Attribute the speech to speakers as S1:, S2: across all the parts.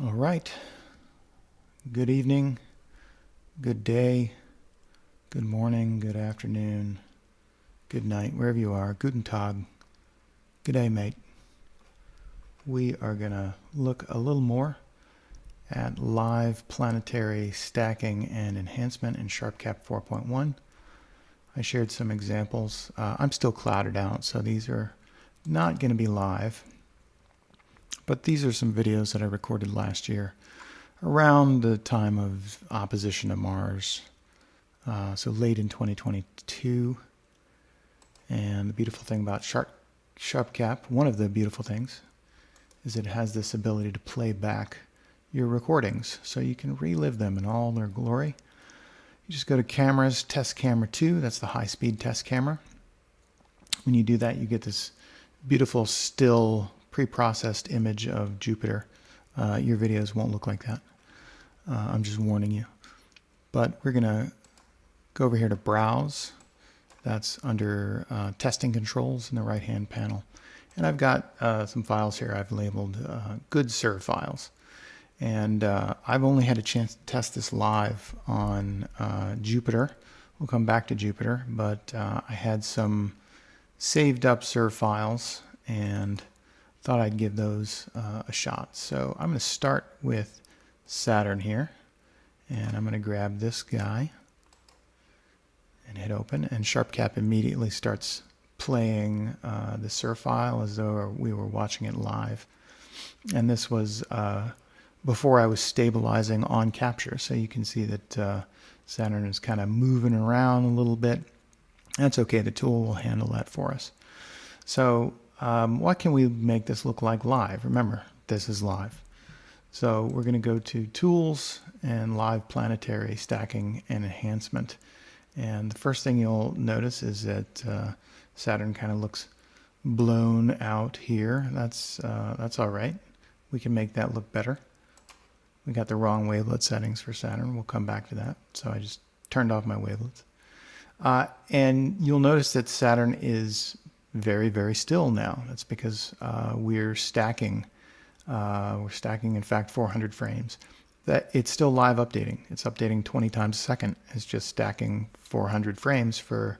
S1: All right. Good evening, good day, good morning, good afternoon, good night, wherever you are. Guten Tag. Good day, mate. We are going to look a little more at live planetary stacking and enhancement in SharpCap 4.1. I shared some examples. I'm still clouded out, so these are not going to be live. But these are some videos that I recorded last year around the time of opposition to Mars, so late in 2022. And the beautiful thing about SharpCap, one of the beautiful things, is it has this ability to play back your recordings so you can relive them in all their glory. You just go to cameras, test camera 2, that's the high-speed test camera. When you do that, you get this beautiful still pre-processed image of Jupiter. Your videos won't look like that. I'm just warning you. But we're going to go over here to Browse. That's under Testing Controls in the right-hand panel. And I've got some files here I've labeled Good Sir files. And I've only had a chance to test this live on Jupiter. We'll come back to Jupiter, but I had some saved up Sir files and thought I'd give those a shot. So I'm going to start with Saturn here, and I'm going to grab this guy and hit open, and SharpCap immediately starts playing the Sir file as though we were watching it live. And this was before I was stabilizing on capture, so you can see that Saturn is kind of moving around a little bit. That's okay, the tool will handle that for us. So what can we make this look like live? Remember, this is live. So we're going to go to Tools and Live Planetary Stacking and Enhancement. And the first thing you'll notice is that Saturn kind of looks blown out here. That's all right. We can make that look better. We got the wrong wavelet settings for Saturn. We'll come back to that. So I just turned off my wavelets. And you'll notice that Saturn is very, very still now. That's because we're stacking. We're stacking, in fact, 400 frames. That it's still live updating. It's updating 20 times a second. It's just stacking 400 frames for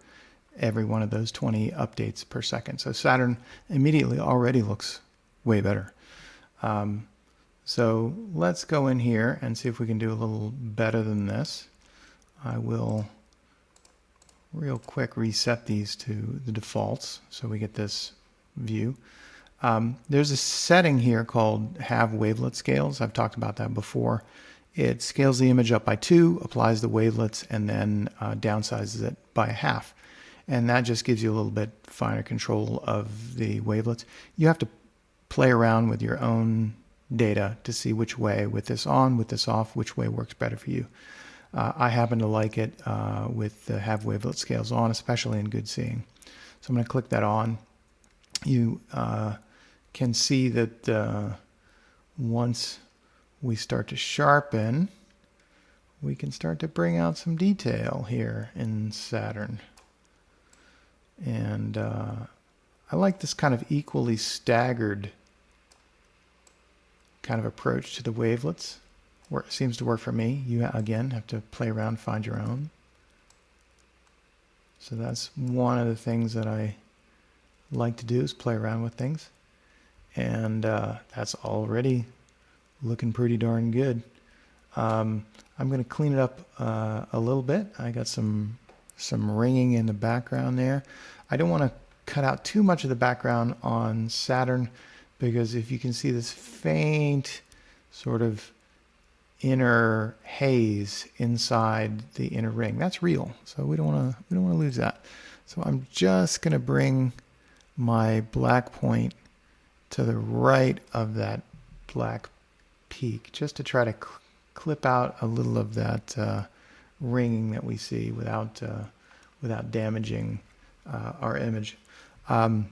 S1: every one of those 20 updates per second. So Saturn immediately already looks way better. So let's go in here and see if we can do a little better than this. I will real quick reset these to the defaults so we get this view. There's a setting here called Have Wavelet Scales. I've talked about that before. It scales the image up by 2, applies the wavelets, and then downsizes it by a half. And that just gives you a little bit finer control of the wavelets. You have to play around with your own data to see which way, with this on, with this off, which way works better for you. I happen to like it with the Have Wavelet Scales on, especially in good seeing. So I'm going to click that on. You can see that once we start to sharpen, we can start to bring out some detail here in Saturn. And I like this kind of equally staggered kind of approach to the wavelets. Seems to work for me. You, again, have to play around, find your own. So that's one of the things that I like to do, is play around with things. And that's already looking pretty darn good. I'm going to clean it up a little bit. I got some ringing in the background there. I don't want to cut out too much of the background on Saturn, because if you can see this faint sort of inner haze inside the inner ring, that's real. So we don't want to lose that. So I'm just going to bring my black point to the right of that black peak, just to try to clip out a little of that ringing that we see without damaging our image. But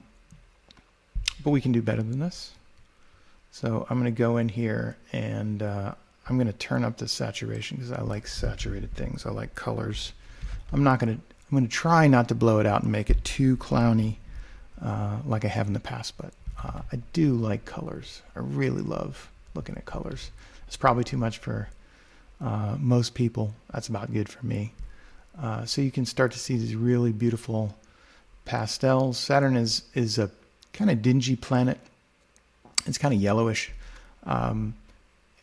S1: we can do better than this. So I'm going to go in here and I'm going to turn up the saturation, because I like saturated things. I like colors. I'm going to try not to blow it out and make it too clowny like I have in the past, but I do like colors. I really love looking at colors. It's probably too much for most people. That's about good for me. So you can start to see these really beautiful pastels. Saturn is a kind of dingy planet. It's kind of yellowish. And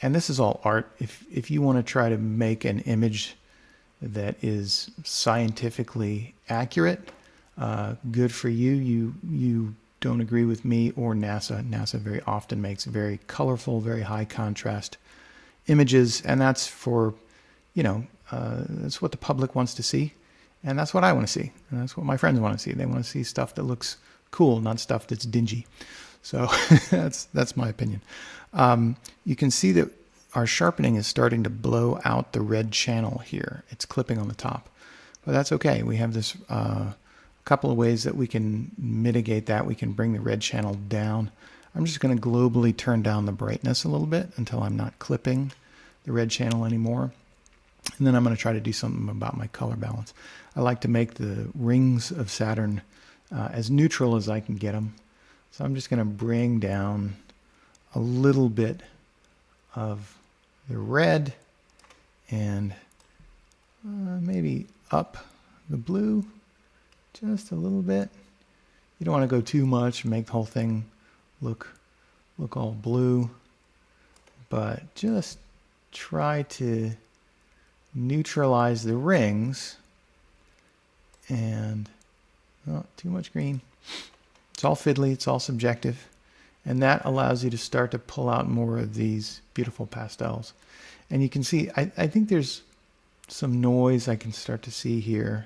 S1: this is all art. If you want to try to make an image that is scientifically accurate, good for you. You don't agree with me or NASA. NASA very often makes very colorful, very high contrast images, and that's for, that's what the public wants to see, and that's what I want to see, and that's what my friends want to see. They want to see stuff that looks cool, not stuff that's dingy. So that's my opinion. You can see that our sharpening is starting to blow out the red channel here. It's clipping on the top, but that's okay. We have this couple of ways that we can mitigate that. We can bring the red channel down. I'm just going to globally turn down the brightness a little bit until I'm not clipping the red channel anymore. And then I'm going to try to do something about my color balance. I like to make the rings of Saturn as neutral as I can get them. So I'm just going to bring down a little bit of the red and maybe up the blue just a little bit. You don't want to go too much and make the whole thing look all blue, but just try to neutralize the rings and not too much green. It's all fiddly, it's all subjective, and that allows you to start to pull out more of these beautiful pastels. And you can see, I think there's some noise I can start to see here.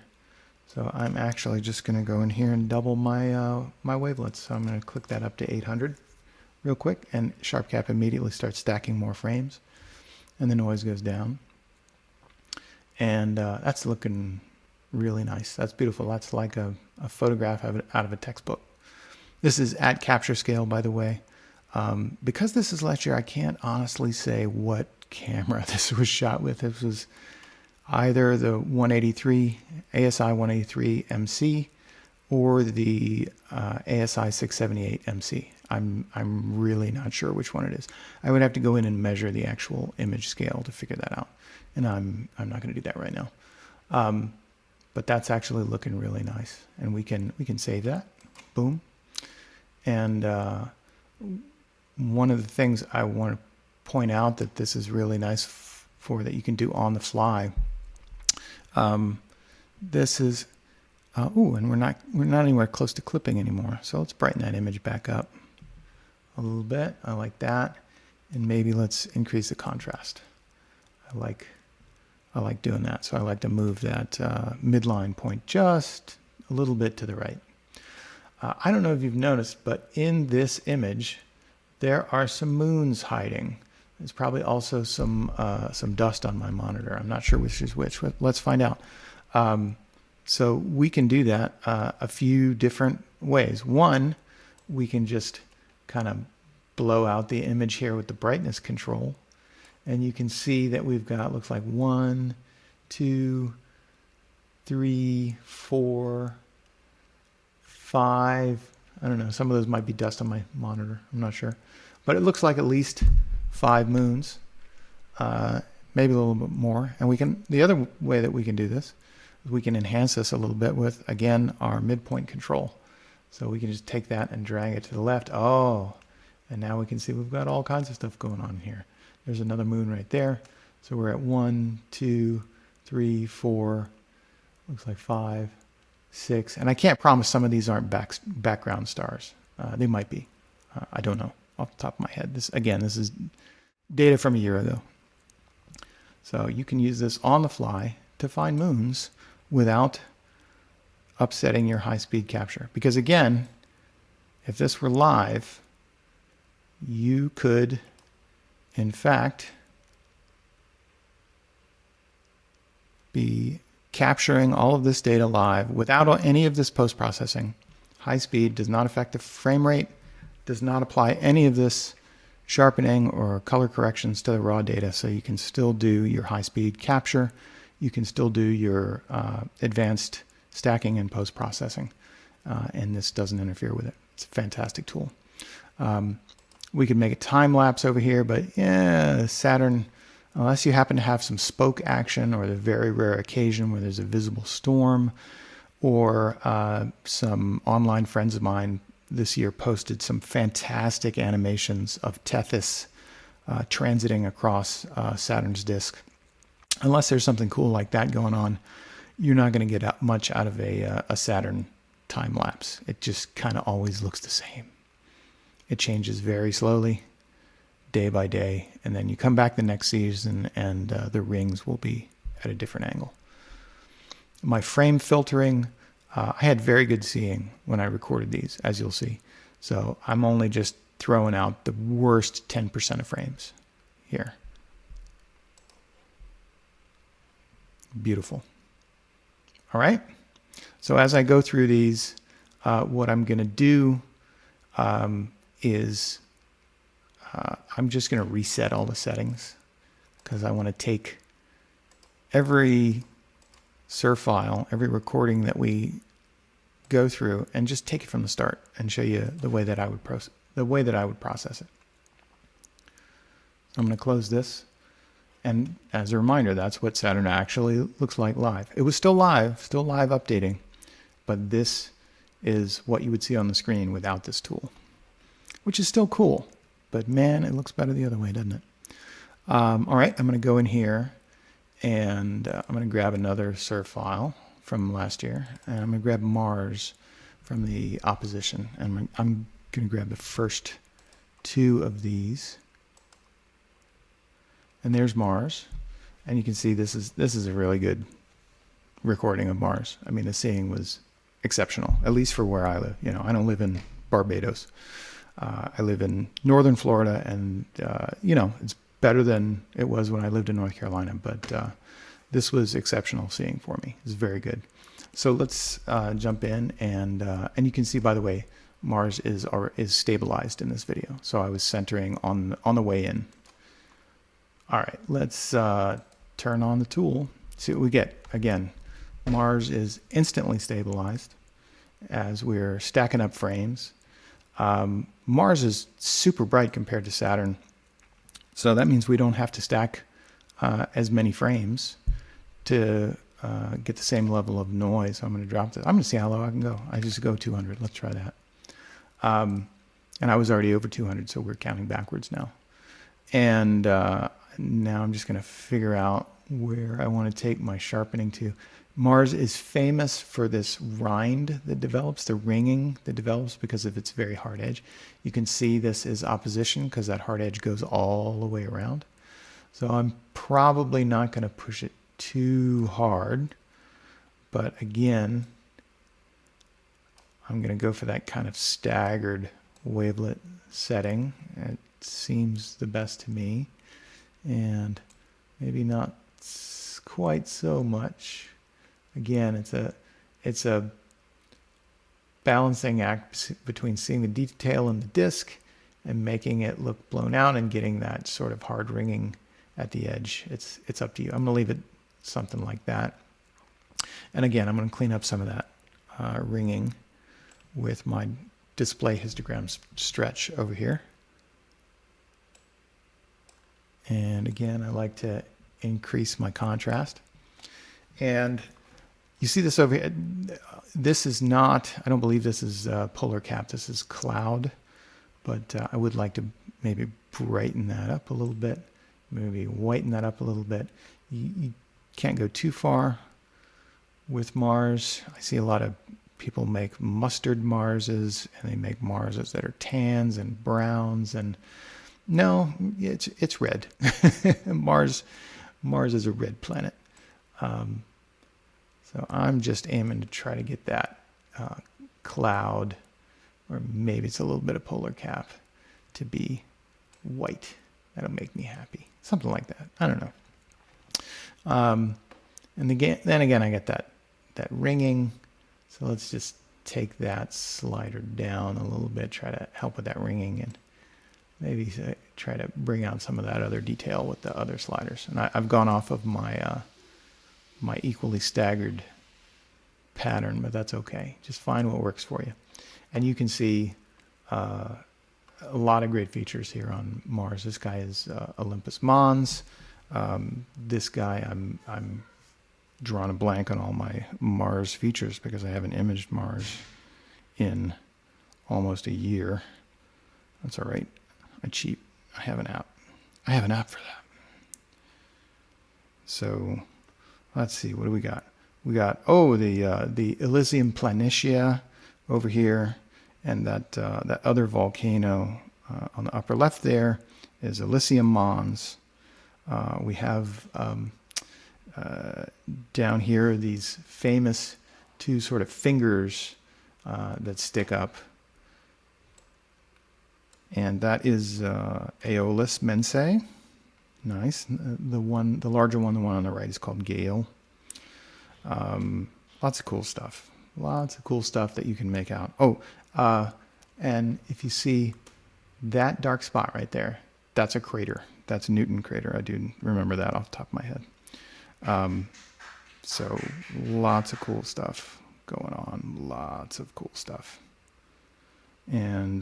S1: So I'm actually just going to go in here and double my my wavelets. So I'm going to click that up to 800 real quick, and SharpCap immediately starts stacking more frames, and the noise goes down. And that's looking really nice. That's beautiful. That's like a photograph out of a textbook. This is at capture scale, by the way. Because this is last year, I can't honestly say what camera this was shot with. This was either the 183 ASI 183 MC or the ASI 678 MC. I'm really not sure which one it is. I would have to go in and measure the actual image scale to figure that out, and I'm not going to do that right now. But that's actually looking really nice, and we can save that. Boom. And one of the things I want to point out that this is really nice for that you can do on the fly. This is, and we're not anywhere close to clipping anymore. So let's brighten that image back up a little bit. I like that. And maybe let's increase the contrast. I like doing that. So I like to move that midline point just a little bit to the right. I don't know if you've noticed, but in this image, there are some moons hiding. There's probably also some dust on my monitor. I'm not sure which is which. Let's find out. So we can do that a few different ways. One, we can just kind of blow out the image here with the brightness control. And you can see that we've got, looks like 1, 2, 3, 4, 5. I don't know. Some of those might be dust on my monitor. I'm not sure. But it looks like at least 5 moons, maybe a little bit more. And we can, the other way that we can do this is we can enhance this a little bit with, again, our midpoint control. So we can just take that and drag it to the left. Oh, and now we can see we've got all kinds of stuff going on here. There's another moon right there. So we're at 1, 2, 3, 4, looks like 5, 6. And I can't promise some of these aren't background stars. They might be. I don't know off the top of my head. This is data from a year ago. So you can use this on the fly to find moons without upsetting your high-speed capture. Because again, if this were live, you could, in fact, be capturing all of this data live without any of this post-processing. High speed does not affect the frame rate, does not apply any of this sharpening or color corrections to the raw data, so you can still do your high-speed capture. You can still do your advanced stacking and post-processing, and this doesn't interfere with it. It's a fantastic tool. We could make a time lapse over here, but yeah, Saturn, unless you happen to have some spoke action or the very rare occasion where there's a visible storm, or some online friends of mine this year posted some fantastic animations of Tethys transiting across Saturn's disk. Unless there's something cool like that going on, you're not going to get much out of a Saturn time lapse. It just kind of always looks the same. It changes very slowly, day by day, and then you come back the next season and the rings will be at a different angle. My frame filtering, I had very good seeing when I recorded these, as you'll see. So I'm only just throwing out the worst 10% of frames here. Beautiful. All right. So as I go through these, what I'm going to do is I'm just going to reset all the settings because I want to take every surf file, every recording that we go through, and just take it from the start and show you the way that I would process it. So I'm going to close this, and as a reminder, that's what Saturn actually looks like live. It was still live updating, but this is what you would see on the screen without this tool, which is still cool, but man, it looks better the other way, doesn't it? All right, I'm going to go in here and I'm going to grab another surf file from last year, and I'm going to grab Mars from the opposition, and I'm going to grab the first two of these, and there's Mars, and you can see this is a really good recording of Mars. I mean, the seeing was exceptional, at least for where I live. You know, I don't live in Barbados. I live in northern Florida, and you know, it's better than it was when I lived in North Carolina, but this was exceptional seeing for me. It's very good. So let's jump in, and you can see, by the way, Mars is stabilized in this video. So I was centering on the way in. All right, let's turn on the tool. See what we get. Again, Mars is instantly stabilized as we're stacking up frames. Mars is super bright compared to Saturn. So that means we don't have to stack as many frames to get the same level of noise. So I'm going to drop this. I'm going to see how low I can go. I just go 200. Let's try that. And I was already over 200, so we're counting backwards now. And now I'm just going to figure out where I want to take my sharpening to. Mars is famous for this rind that develops, the ringing that develops because of its very hard edge. You can see this is opposition because that hard edge goes all the way around. So I'm probably not going to push it too hard, but again, I'm going to go for that kind of staggered wavelet setting. It seems the best to me, and maybe not quite so much. Again, it's a balancing act between seeing the detail in the disc and making it look blown out and getting that sort of hard ringing at the edge. It's up to you. I'm going to leave it something like that. And again, I'm going to clean up some of that ringing with my display histogram stretch over here. And again, I like to increase my contrast. And you see this over here. This is not, I don't believe this is polar cap. This is cloud. But I would like to maybe brighten that up a little bit. Maybe whiten that up a little bit. You can't go too far with Mars. I see a lot of people make mustard Marses, and they make Marses that are tans and browns. And no, it's red. Mars is a red planet. So I'm just aiming to try to get that cloud, or maybe it's a little bit of polar cap, to be white. That'll make me happy. Something like that. I don't know. And then again, I get that ringing. So let's just take that slider down a little bit, try to help with that ringing, and maybe try to bring out some of that other detail with the other sliders. And I've gone off of my my equally staggered pattern, but that's okay. Just find what works for you. And you can see a lot of great features here on Mars. This guy is Olympus Mons. This guy, I'm drawing a blank on all my Mars features because I haven't imaged Mars in almost a year. That's all right. I cheat. I have an app. I have an app for that. So let's see. What do we got? We got the Elysium Planitia over here, and that other volcano on the upper left there is Elysium Mons. We have down here these famous two sort of fingers that stick up, and that is Aeolus Mensae. Nice. The larger one, the one on the right, is called Gale. Lots of cool stuff. Lots of cool stuff that you can make out. And if you see that dark spot right there, that's a crater. That's Newton crater. I do remember that off the top of my head. So lots of cool stuff going on. Lots of cool stuff. And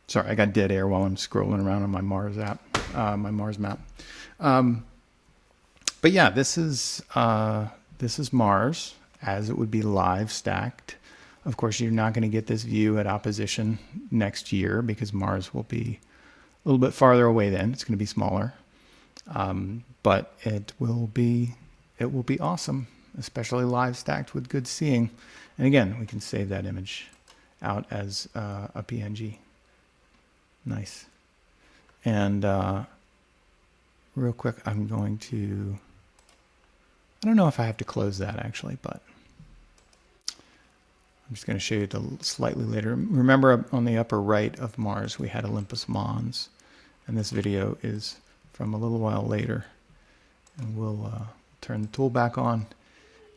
S1: sorry, I got dead air while I'm scrolling around on my Mars app, my Mars map. But yeah, this is Mars as it would be live stacked. Of course, you're not going to get this view at opposition next year because Mars will be a little bit farther away then. It's going to be smaller. But it will be awesome, especially live stacked with good seeing. And again, we can save that image out as a PNG. Nice. And real quick, I'm going to, I don't know if I have to close that actually, but I'm just going to show you it slightly later. Remember on the upper right of Mars, we had Olympus Mons, and this video is from a little while later. And we'll turn the tool back on.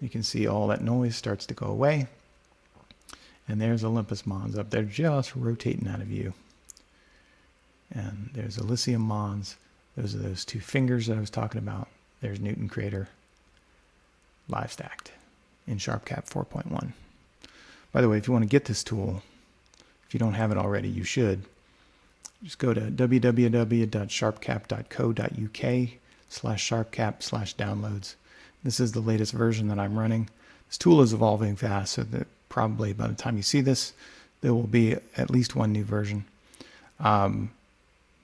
S1: You can see all that noise starts to go away. And there's Olympus Mons up there just rotating out of view. And there's Elysium Mons. Those are those two fingers that I was talking about. There's Newton crater, live stacked in SharpCap 4.1. By the way, if you want to get this tool, if you don't have it already, you should. Just go to www.sharpcap.co.uk/sharpcap/downloads. This is the latest version that I'm running. This tool is evolving fast, so that probably by the time you see this, there will be at least one new version.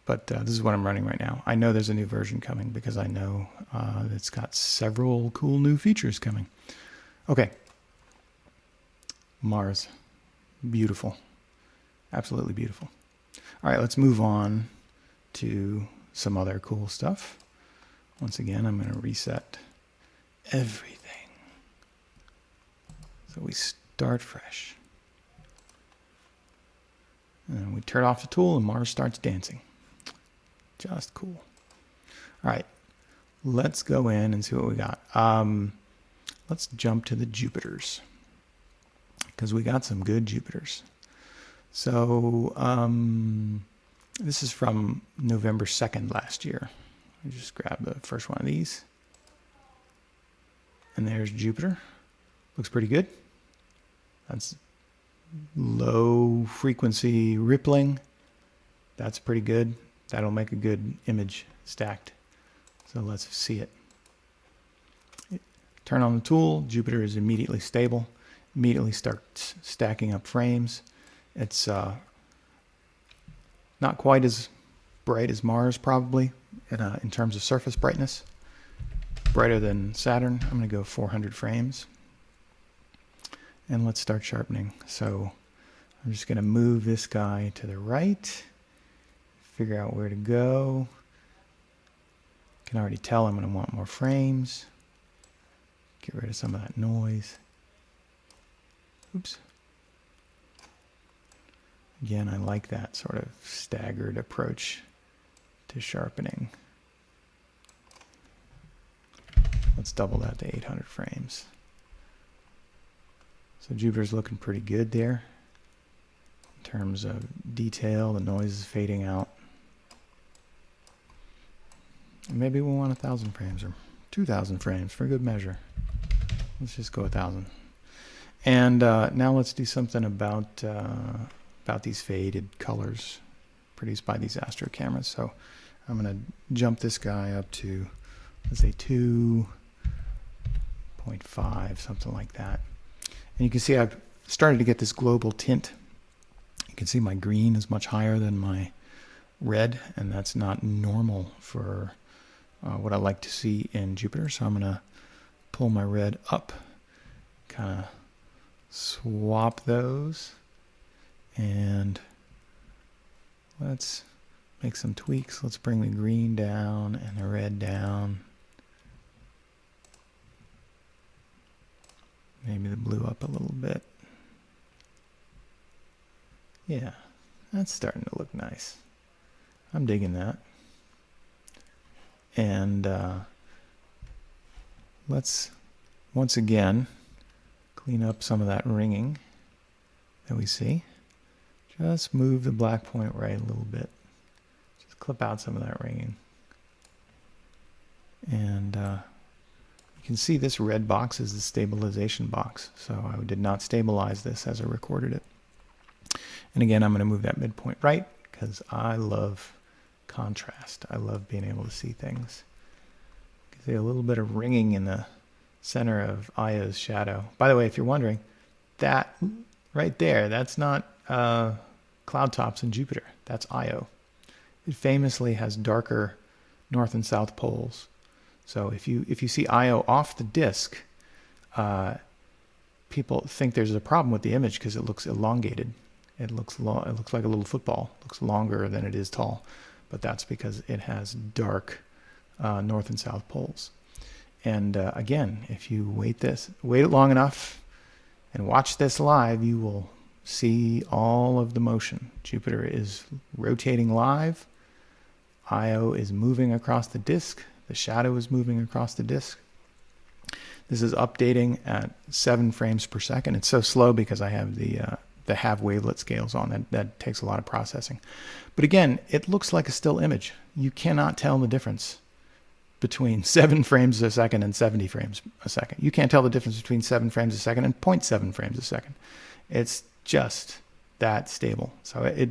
S1: But this is what I'm running right now. I know there's a new version coming because I know it's got several cool new features coming. Okay. Mars. Beautiful. Absolutely beautiful. All right, let's move on to some other cool stuff. Once again, I'm going to reset everything. So we start fresh. And we turn off the tool and Mars starts dancing. Just cool. All right, let's go in and see what we got. Let's jump to the Jupiters because we got some good Jupiters. So this is from November 2nd last year. I just grab the first one of these. And there's Jupiter. Looks pretty good. That's low frequency rippling. That's pretty good. That'll make a good image stacked. So let's see it. Turn on the tool. Jupiter is immediately stable. Immediately starts stacking up frames. It's not quite as bright as Mars probably in terms of surface brightness. Brighter than Saturn. I'm going to go 400 frames. And let's start sharpening. So I'm just going to move this guy to the right. Figure out where to go. Can already tell I'm going to want more frames. Get rid of some of that noise. Oops. Again, I like that sort of staggered approach to sharpening. Let's double that to 800 frames. So Jupiter's looking pretty good there. In terms of detail, the noise is fading out. Maybe we'll want 1,000 frames or 2,000 frames for good measure. Let's just go 1,000. And now let's do something about these faded colors produced by these astro cameras. So I'm going to jump this guy up to, let's say 2.5, something like that. And you can see I've started to get this global tint. You can see my green is much higher than my red, and that's not normal for what I like to see in Jupiter. So I'm going to pull my red up, kind of swap those, and let's make some tweaks. Let's bring the green down and the red down. Maybe the blue up a little bit. Yeah, that's starting to look nice. I'm digging that. And let's once again clean up some of that ringing that we see. Just move the black point right a little bit. Just clip out some of that ringing. And you can see this red box is the stabilization box. So I did not stabilize this as I recorded it. And again, I'm going to move that midpoint right because I love contrast. I love being able to see things. You can see a little bit of ringing in the center of Io's shadow. By the way, if you're wondering, that right there, that's not cloud tops in Jupiter. That's Io. It famously has darker north and south poles. So if you see Io off the disk, people think there's a problem with the image because it looks elongated. It looks like a little football. It looks longer than it is tall, but that's because it has dark north and south poles. And again, if you wait it long enough and watch this live, you will see all of the motion. Jupiter is rotating live. Io is moving across the disk. The shadow is moving across the disk. This is updating at 7 frames per second. It's so slow because I have the have wavelet scales on. That takes a lot of processing. But again, it looks like a still image. You cannot tell the difference between 7 frames a second and 70 frames a second. You can't tell the difference between 7 frames a second and 0.7 frames a second. It's just that stable. So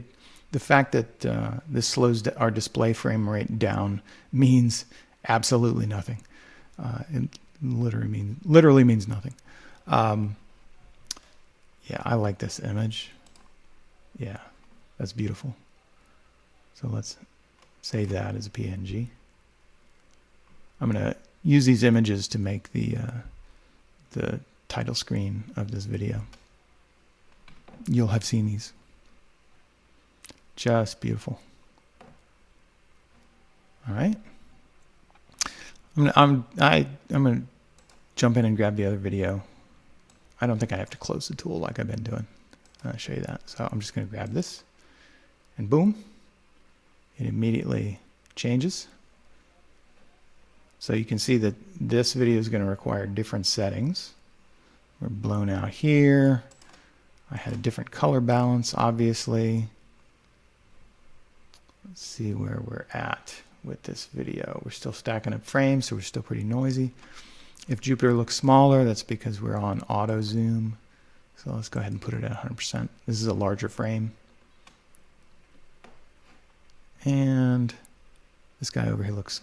S1: the fact that this slows our display frame rate down means absolutely nothing. It literally means nothing. Yeah, I like this image. Yeah, that's beautiful. So let's save that as a PNG. I'm going to use these images to make the title screen of this video. You'll have seen these. Just beautiful. All right. I'm going to jump in and grab the other video. I don't think I have to close the tool like I've been doing. I'll show you that. So I'm just going to grab this, and boom, it immediately changes. So you can see that this video is going to require different settings. We're blown out here. I had a different color balance, obviously. Let's see where we're at with this video. We're still stacking up frames, so we're still pretty noisy. If Jupiter looks smaller, that's because we're on auto zoom. So let's go ahead and put it at 100%. This is a larger frame. And this guy over here looks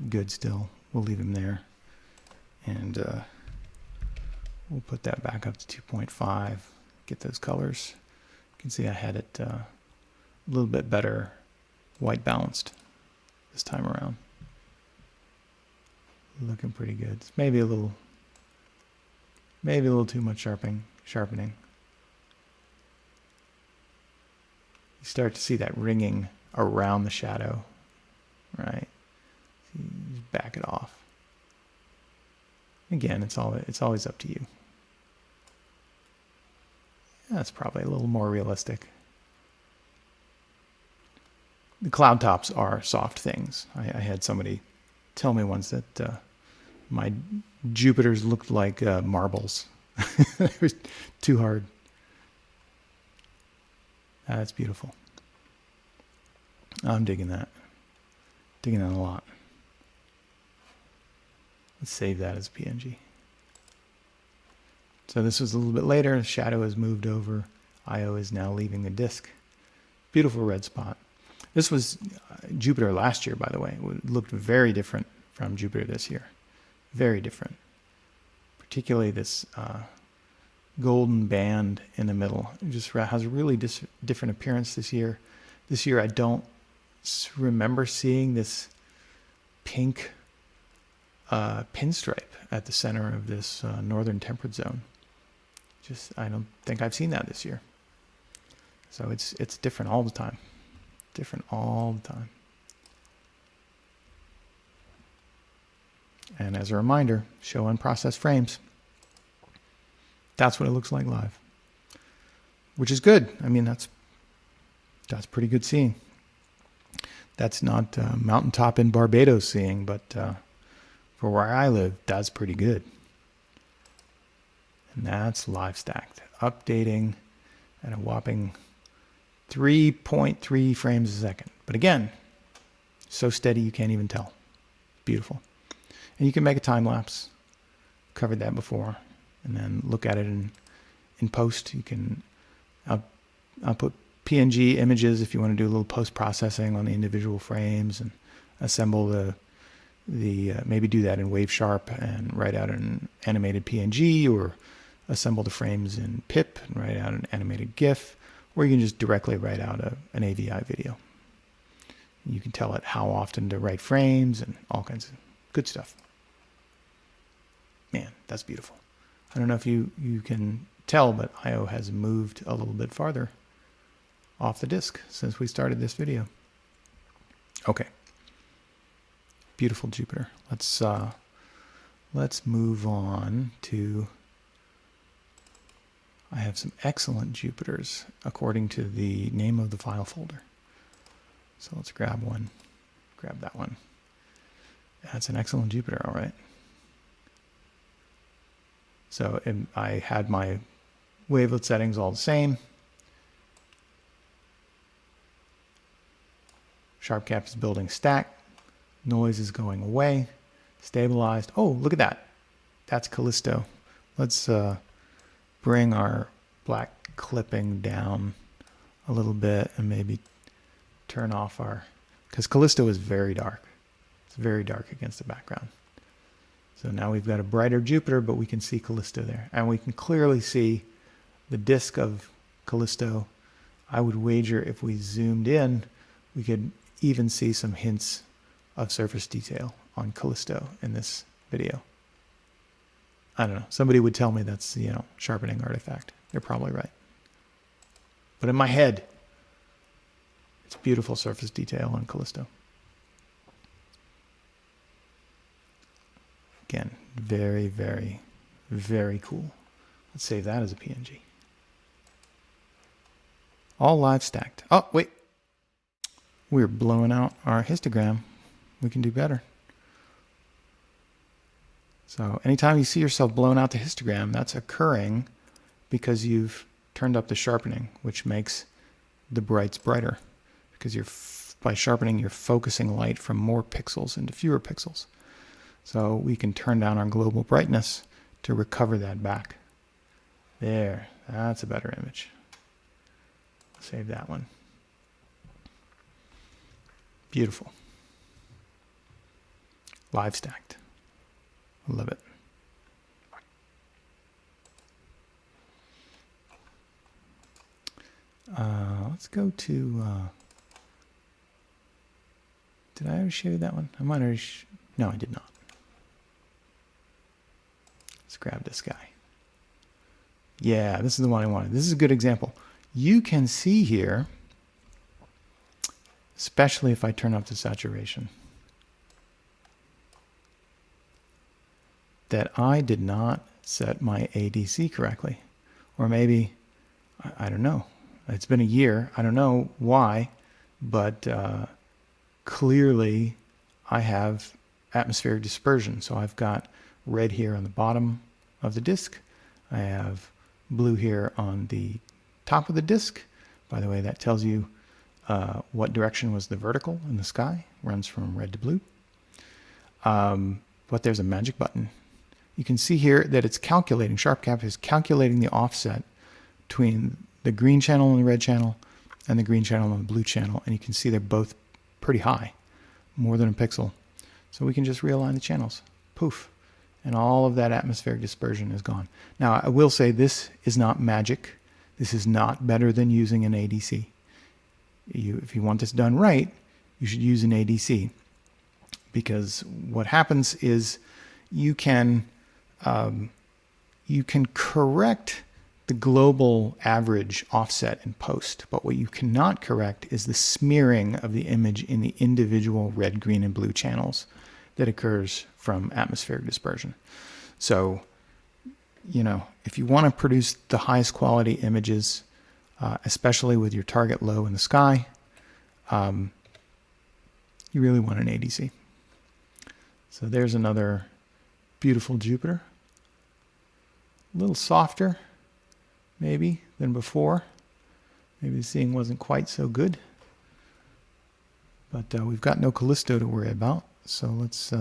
S1: good still. We'll leave him there. And we'll put that back up to 2.5. Get those colors. You can see I had it a little bit better white balanced this time around. Looking pretty good. It's maybe a little too much sharpening. You start to see that ringing around the shadow, right? You just back it off. Again, it's always up to you. That's probably a little more realistic. The cloud tops are soft things. I had somebody tell me once that my Jupiters looked like marbles. It was too hard. That's beautiful. I'm digging that. Digging that a lot. Let's save that as PNG. So this was a little bit later. The shadow has moved over. Io is now leaving the disk. Beautiful red spot. This was Jupiter last year, by the way. It looked very different from Jupiter this year. Very different. Particularly this golden band in the middle. It just has a really different appearance this year. This year I don't remember seeing this pink pinstripe at the center of this northern temperate zone. I don't think I've seen that this year. So it's different all the time. Different all the time. And as a reminder, show unprocessed frames. That's what it looks like live. Which is good. I mean, that's pretty good seeing. That's not mountaintop in Barbados seeing, but for where I live, that's pretty good. And that's live stacked. Updating at a whopping 3.3 frames a second. But again, so steady you can't even tell. Beautiful. And you can make a time lapse. Covered that before. And then look at it in post. You can I'll put PNG images if you want to do a little post-processing on the individual frames and assemble the maybe do that in Wave Sharp and write out an animated PNG, or assemble the frames in PIP and write out an animated GIF, or you can just directly write out an AVI video. You can tell it how often to write frames and all kinds of good stuff. Man, that's beautiful. I don't know if you can tell, but Io has moved a little bit farther off the disk since we started this video. Okay. Beautiful Jupiter. Let's move on to, I have some excellent Jupiters according to the name of the file folder. So let's grab one, grab that one. That's an excellent Jupiter, all right. So I had my wavelet settings all the same. SharpCap is building stack. Noise is going away. Stabilized. Oh, look at that. That's Callisto. Let's bring our black clipping down a little bit and maybe turn off our, because Callisto is very dark. It's very dark against the background. So now we've got a brighter Jupiter, but we can see Callisto there. And we can clearly see the disk of Callisto. I would wager if we zoomed in, we could even see some hints of surface detail on Callisto in this video. I don't know. Somebody would tell me that's, sharpening artifact. They're probably right. But in my head, it's beautiful surface detail on Callisto. Again, very, very, very cool. Let's save that as a PNG. All live stacked. Oh, wait. We're blowing out our histogram. We can do better. So anytime you see yourself blown out the histogram, that's occurring because you've turned up the sharpening, which makes the brights brighter. Because by sharpening, you're focusing light from more pixels into fewer pixels. So we can turn down our global brightness to recover that back. There, that's a better image. Save that one. Beautiful. Live stacked. I love it. Let's go to, did I already show you that one? I might already, no, I did not. Let's grab this guy. Yeah, this is the one I wanted. This is a good example. You can see here, especially if I turn up the saturation, that I did not set my ADC correctly. Or maybe, I don't know. It's been a year. I don't know why, but clearly I have atmospheric dispersion. So I've got red here on the bottom of the disk. I have blue here on the top of the disk. By the way, that tells you what direction was the vertical in the sky. Runs from red to blue. but there's a magic button. You can see here that it's calculating, SharpCap is calculating the offset between the green channel and the red channel and the green channel and the blue channel. And you can see they're both pretty high, more than a pixel. So we can just realign the channels. Poof. And all of that atmospheric dispersion is gone. Now, I will say this is not magic. This is not better than using an ADC. If you want this done right, you should use an ADC. Because what happens is you can correct the global average offset in post, but what you cannot correct is the smearing of the image in the individual red, green, and blue channels that occurs from atmospheric dispersion. So, you know, if you want to produce the highest quality images, especially with your target low in the sky, you really want an ADC. So there's another beautiful Jupiter. A little softer, maybe, than before. Maybe the seeing wasn't quite so good. But we've got no Callisto to worry about. So let's...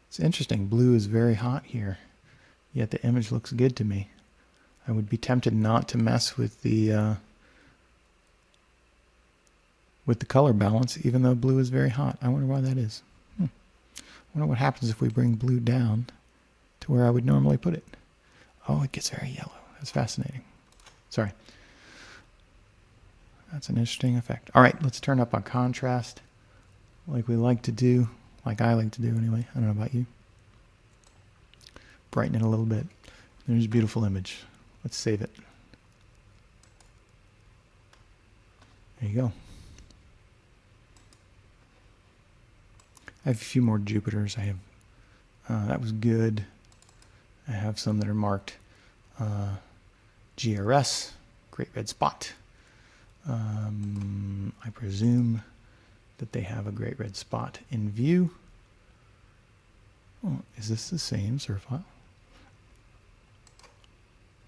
S1: It's interesting. Blue is very hot here. Yet the image looks good to me. I would be tempted not to mess with the color balance, even though blue is very hot. I wonder why that is. I wonder what happens if we bring blue down to where I would normally put it. Oh, it gets very yellow. That's fascinating. Sorry. That's an interesting effect. All right, let's turn up our contrast like we like to do, like I like to do anyway. I don't know about you. Brighten it a little bit. There's a beautiful image. Let's save it. There you go. I have a few more Jupiters. I have, that was good. I have some that are marked GRS, Great Red Spot. I presume that they have a Great Red Spot in view. Oh, is this the same surf file?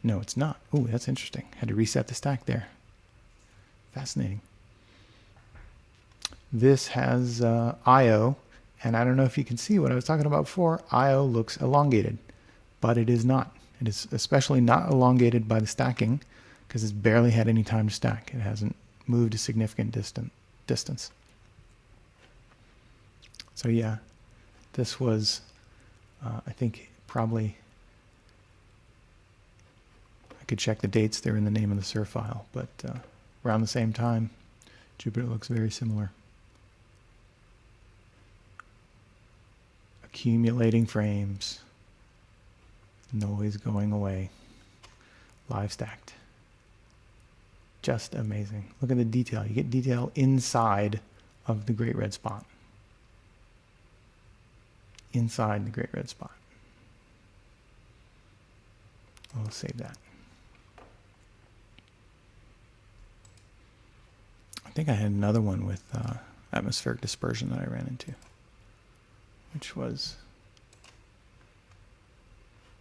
S1: No, it's not. Oh, that's interesting. Had to reset the stack there. Fascinating. This has I/O, and I don't know if you can see what I was talking about before. I/O looks elongated, but it is not. It is especially not elongated by the stacking because it's barely had any time to stack. It hasn't moved a significant distance. So yeah, this was, I think probably, I could check the dates. They're in the name of the surf file, but around the same time, Jupiter looks very similar. Accumulating frames, noise going away, live stacked. Just amazing. Look at the detail. You get detail inside of the Great Red Spot. Inside the Great Red Spot. I'll save that. I think I had another one with atmospheric dispersion that I ran into, which was,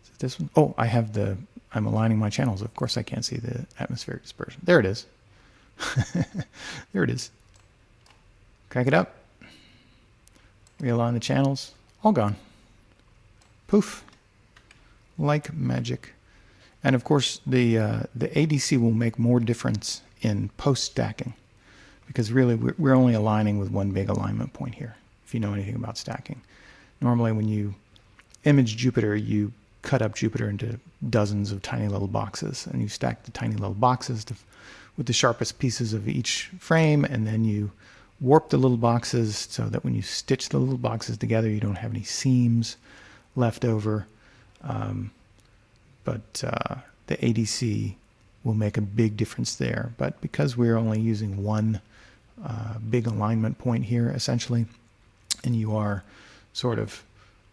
S1: is it this one? Oh, I have the, I'm aligning my channels. Of course I can't see the atmospheric dispersion. There it is. There it is. Crank it up. Realign the channels. All gone. Poof. Like magic. And of course the ADC will make more difference in post-stacking, because really we're only aligning with one big alignment point here, if you know anything about stacking. Normally when you image Jupiter, you cut up Jupiter into dozens of tiny little boxes, and you stack the tiny little boxes with the sharpest pieces of each frame, and then you warp the little boxes so that when you stitch the little boxes together, you don't have any seams left over. But the ADC will make a big difference there. But because we're only using one big alignment point here, essentially, and you are sort of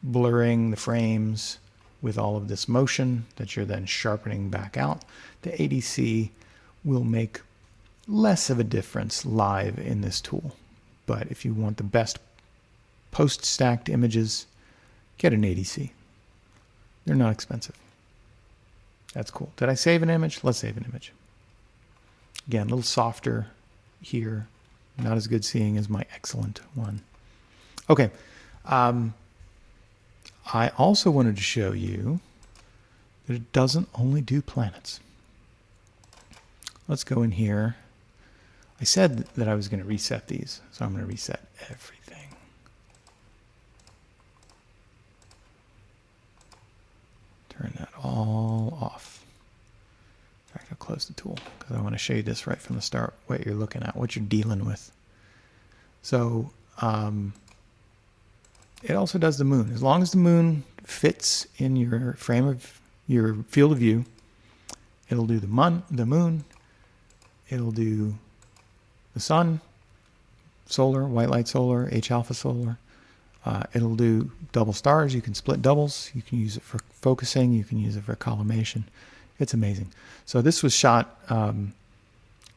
S1: blurring the frames with all of this motion that you're then sharpening back out, the ADC will make less of a difference live in this tool. But if you want the best post-stacked images, get an ADC. They're not expensive. That's cool. Did I save an image? Let's save an image. Again, a little softer here Not as good seeing as my excellent one. Okay. I also wanted to show you that it doesn't only do planets. Let's go in here. I said that I was going to reset these, so I'm going to reset everything. Turn that all off. In fact, I'll close the tool because I want to show you this right from the start, what you're looking at, what you're dealing with. So it also does the moon. As long as the moon fits in your frame of your field of view, it'll do the moon, it'll do the sun, solar, white light solar, H alpha solar. It'll do double stars. You can split doubles. You can use it for focusing. You can use it for collimation. It's amazing. So this was shot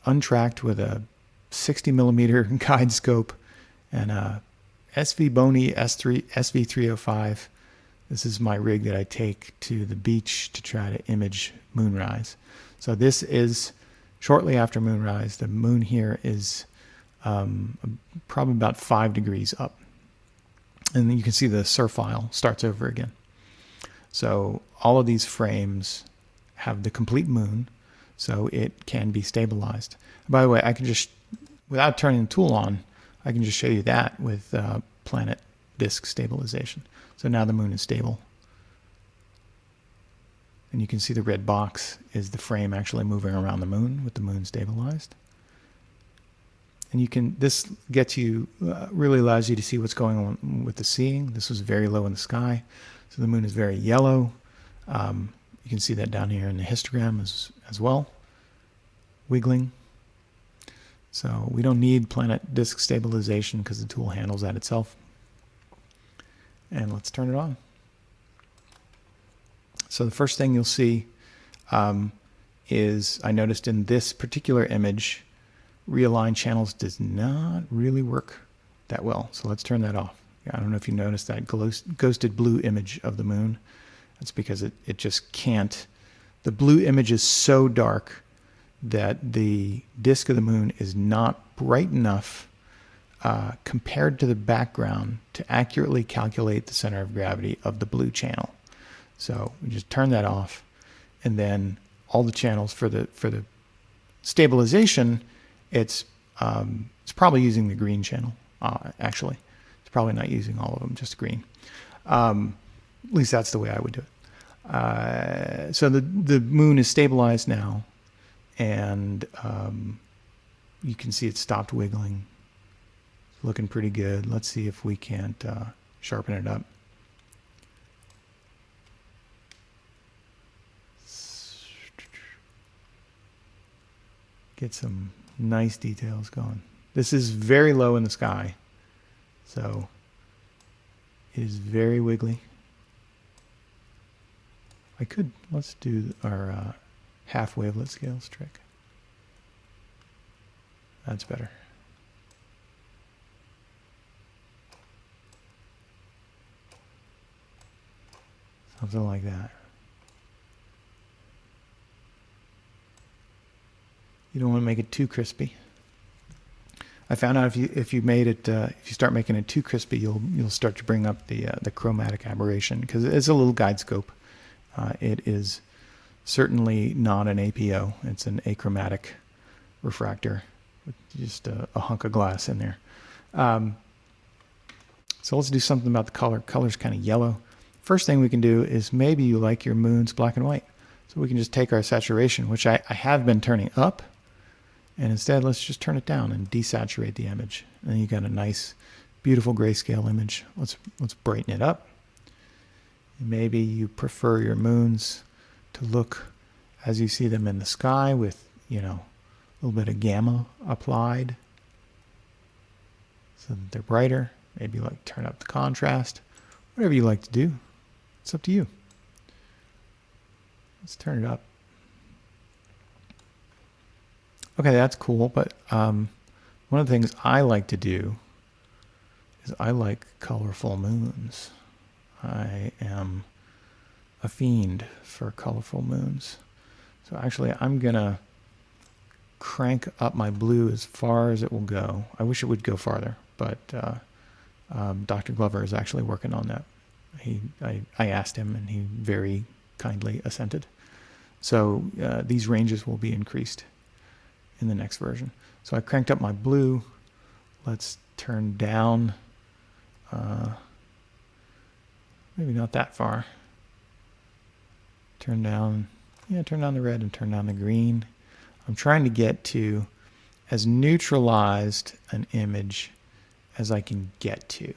S1: untracked with a 60 millimeter guide scope and a SV Bony SV305. This is my rig that I take to the beach to try to image moonrise. So this is shortly after moonrise. The moon here is probably about 5 degrees up. And then you can see the SUR file starts over again. So all of these frames have the complete moon, so it can be stabilized. By the way, I can just, without turning the tool on, I can just show you that with planet disk stabilization. So now the moon is stable. And you can see the red box is the frame actually moving around the moon with the moon stabilized. And you can, this gets you, really allows you to see what's going on with the seeing. This was very low in the sky. So the moon is very yellow. You can see that down here in the histogram as well. Wiggling. So we don't need planet disk stabilization because the tool handles that itself. And let's turn it on. So the first thing you'll see is, I noticed in this particular image, realign channels does not really work that well. So let's turn that off. I don't know if you noticed that ghosted blue image of the moon. That's because it just can't. The blue image is so dark that the disk of the moon is not bright enough compared to the background to accurately calculate the center of gravity of the blue channel. So we just turn that off, and then all the channels for the stabilization, it's probably using the green channel. Actually, it's probably not using all of them, just green. At least that's the way I would do it. So the moon is stabilized now, and you can see it stopped wiggling. It's looking pretty good. Let's see if we can't sharpen it up. Get some nice details going. This is very low in the sky, so it is very wiggly. Let's do our half wavelet scales trick. That's better. Something like that. You don't want to make it too crispy. I found out if you made it, if you start making it too crispy, you'll start to bring up the chromatic aberration, because it's a little guide scope. It is certainly not an APO. It's an achromatic refractor with just a hunk of glass in there. So let's do something about the color. Color's kind of yellow. First thing we can do is, maybe you like your moons black and white. So we can just take our saturation, which I have been turning up, and instead let's just turn it down and desaturate the image. And then you got a nice, beautiful grayscale image. Let's brighten it up. Maybe you prefer your moons to look as you see them in the sky, with, you know, a little bit of gamma applied so that they're brighter. Maybe you like to turn up the contrast. Whatever you like to do, it's up to you. Let's turn it up. Okay, that's cool, but one of the things I like to do is I like colorful moons. I am a fiend for colorful moons. So actually, I'm gonna crank up my blue as far as it will go. I wish it would go farther, but Dr. Glover is actually working on that. I asked him, and he very kindly assented. So these ranges will be increased in the next version. So I cranked up my blue. Let's turn down, maybe not that far. Turn down the red and turn down the green. I'm trying to get to as neutralized an image as I can get to.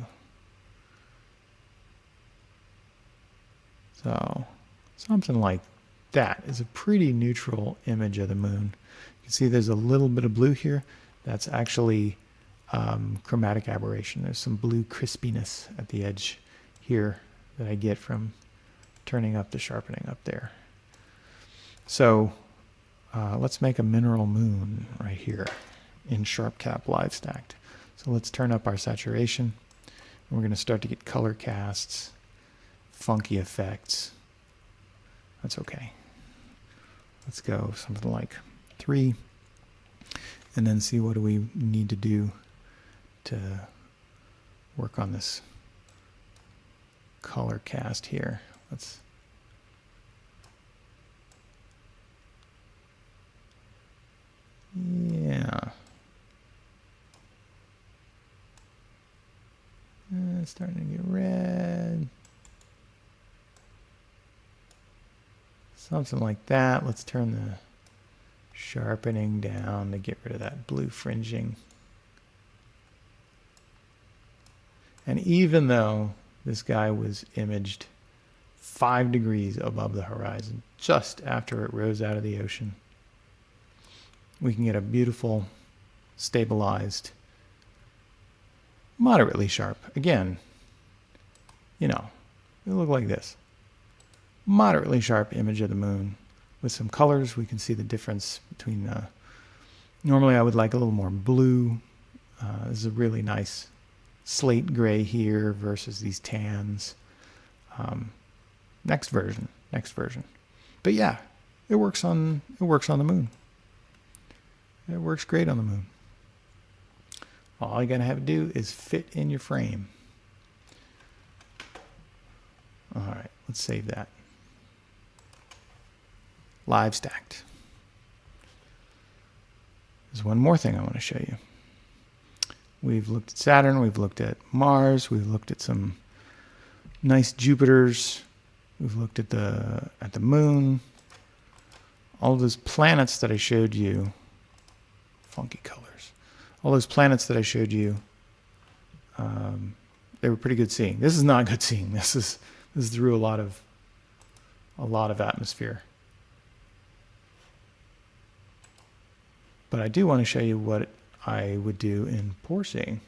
S1: So something like that is a pretty neutral image of the moon. You can see there's a little bit of blue here. That's actually chromatic aberration. There's some blue crispiness at the edge here that I get from turning up the sharpening up there. So let's make a mineral moon right here in SharpCap live stacked. So let's turn up our saturation. And we're going to start to get color casts, funky effects. That's okay. Let's go something like 3, and then see what do we need to do to work on this color cast here. Yeah. It's starting to get red. Something like that. Let's turn the sharpening down to get rid of that blue fringing. And even though this guy was imaged 5 degrees above the horizon, just after it rose out of the ocean, we can get a beautiful, stabilized, moderately sharp. Again, it'll look like this. Moderately sharp image of the moon with some colors. We can see the difference between, normally I would like a little more blue. This is a really nice slate gray here versus these tans. Next version. But yeah, it works on the moon. It works great on the moon. All you're going to have to do is fit in your frame. All right, let's save that. Live stacked. There's one more thing I want to show you. We've looked at Saturn, we've looked at Mars, we've looked at some nice Jupiters, we've looked at the moon. All those planets that I showed you, funky colors. All those planets that I showed you, they were pretty good seeing. This is not good seeing. This is through a lot of atmosphere. But I do want to show you what I would do in poor seeing.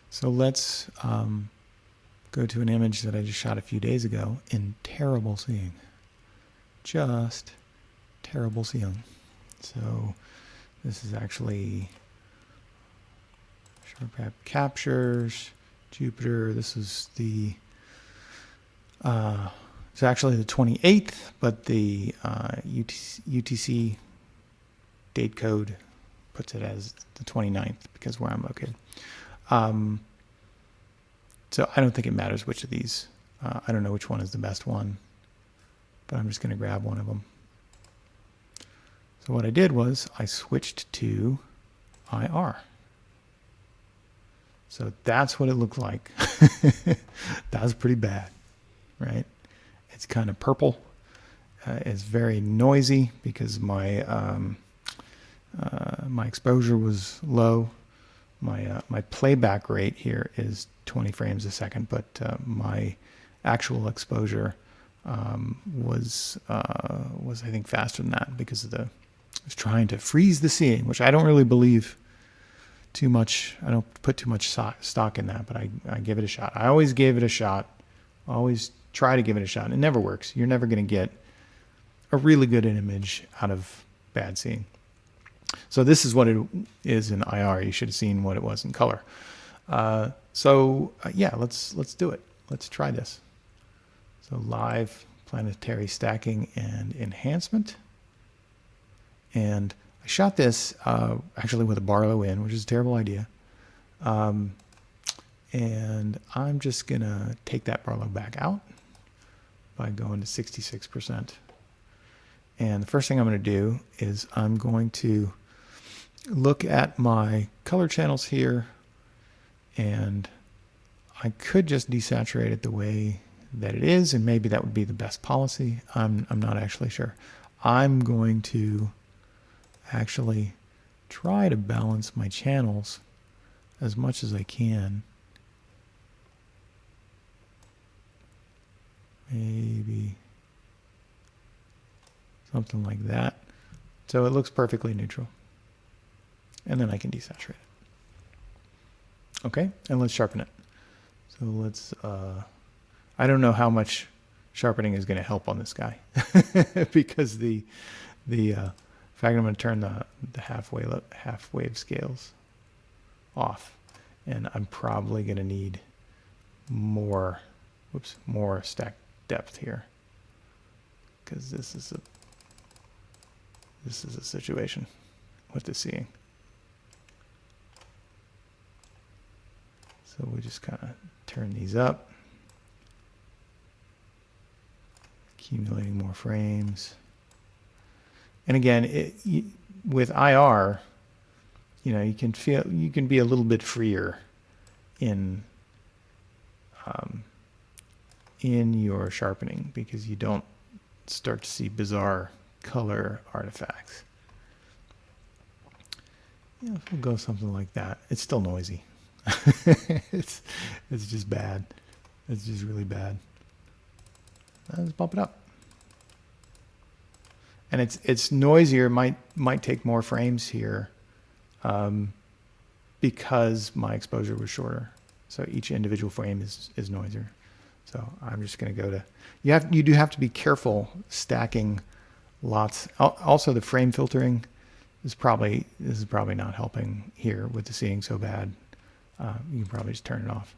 S1: So let's go to an image that I just shot a few days ago in terrible seeing. Just terrible seeing. So this is actually SharpCap captures Jupiter. This is it's actually the 28th, but the UTC date code puts it as the 29th because where I'm located. So I don't think it matters which of these. I don't know which one is the best one, but I'm just going to grab one of them. So what I did was I switched to IR. So that's what it looked like. That was pretty bad, right? It's kind of purple. It's very noisy because my exposure was low. My playback rate here is 20 frames a second, but my actual exposure was I think faster than that because I was trying to freeze the seeing, which I don't really believe too much. I don't put too much stock in that, but I give it a shot. I always gave it a shot. I always try to give it a shot. It never works. You're never going to get a really good image out of bad seeing. So this is what it is in IR. You should have seen what it was in color. Yeah, let's do it. Let's try this. So live planetary stacking and enhancement. And I shot this actually with a Barlow in, which is a terrible idea. And I'm just going to take that Barlow back out by going to 66%. And the first thing I'm going to do is I'm going to look at my color channels here, and I could just desaturate it the way that it is, and maybe that would be the best policy. I'm not actually sure. I'm going to actually try to balance my channels as much as I can. Maybe something like that. So it looks perfectly neutral. And then I can desaturate it. Okay, and let's sharpen it. So let's, I don't know how much sharpening is going to help on this guy because the fact I'm going to turn the half wave scales off, and I'm probably going to need more stack depth here, because this is a situation with the seeing. So we just kind of turn these up, accumulating more frames. And again, with IR, you can be a little bit freer in your sharpening, because you don't start to see bizarre color artifacts. We'll go something like that. It's still noisy. it's just bad. It's just really bad. Let's bump it up. And it's noisier. Might take more frames here, because my exposure was shorter. So each individual frame is noisier. So I'm just going to go to, you do have to be careful stacking lots. Also, the frame filtering this is probably not helping here with the seeing so bad. You can probably just turn it off.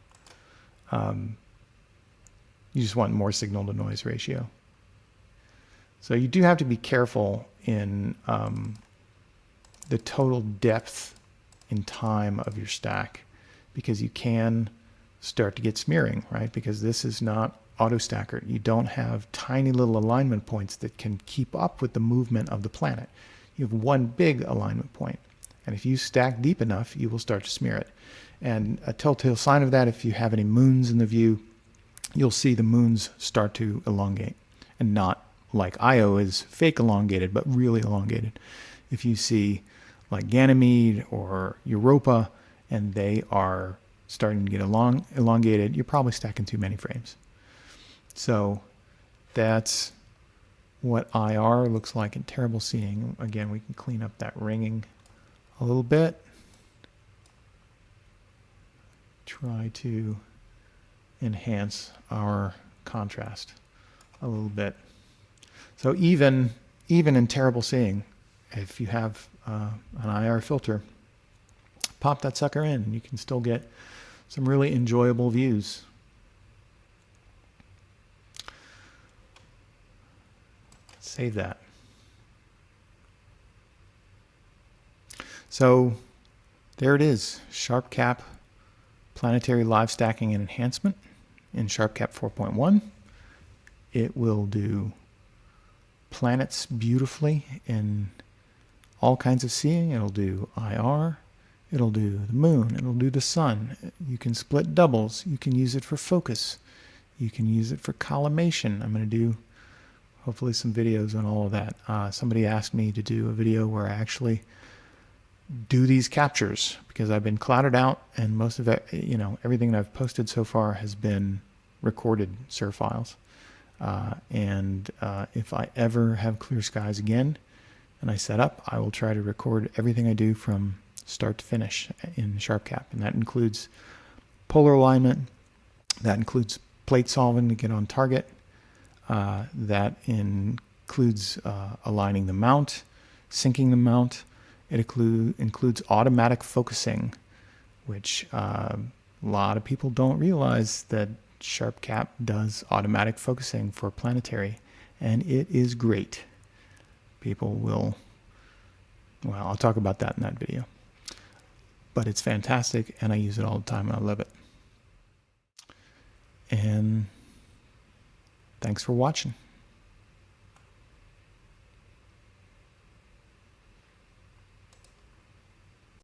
S1: You just want more signal to noise ratio. So you do have to be careful in the total depth in time of your stack, because you can start to get smearing, right? Because this is not auto stackered. You don't have tiny little alignment points that can keep up with the movement of the planet. You have one big alignment point. And if you stack deep enough, you will start to smear it. And a telltale sign of that, if you have any moons in the view, you'll see the moons start to elongate, and not like Io is fake elongated, but really elongated. If you see like Ganymede or Europa, and they are starting to get elongated, you're probably stacking too many frames. So that's what IR looks like in terrible seeing. Again, we can clean up that ringing a little bit. Try to enhance our contrast a little bit. So even in terrible seeing, if you have an IR filter, pop that sucker in, and you can still get some really enjoyable views. Save that. So there it is, SharpCap Planetary Live Stacking and Enhancement in SharpCap 4.1. It will do planets beautifully in all kinds of seeing. It'll do IR. It'll do the moon. It'll do the sun. You can split doubles. You can use it for focus. You can use it for collimation. I'm going to do hopefully some videos on all of that. Somebody asked me to do a video where I actually do these captures, because I've been clouded out, and most of it, everything that I've posted so far has been recorded SIR files. And if I ever have clear skies again and I set up, I will try to record everything I do from start to finish in SharpCap. And that includes polar alignment, that includes plate solving to get on target, that includes aligning the mount, syncing the mount. It includes automatic focusing, which a lot of people don't realize that SharpCap does automatic focusing for planetary, and it is great. People will Well, I'll talk about that in that video. But it's fantastic, and I use it all the time, and I love it. And thanks for watching.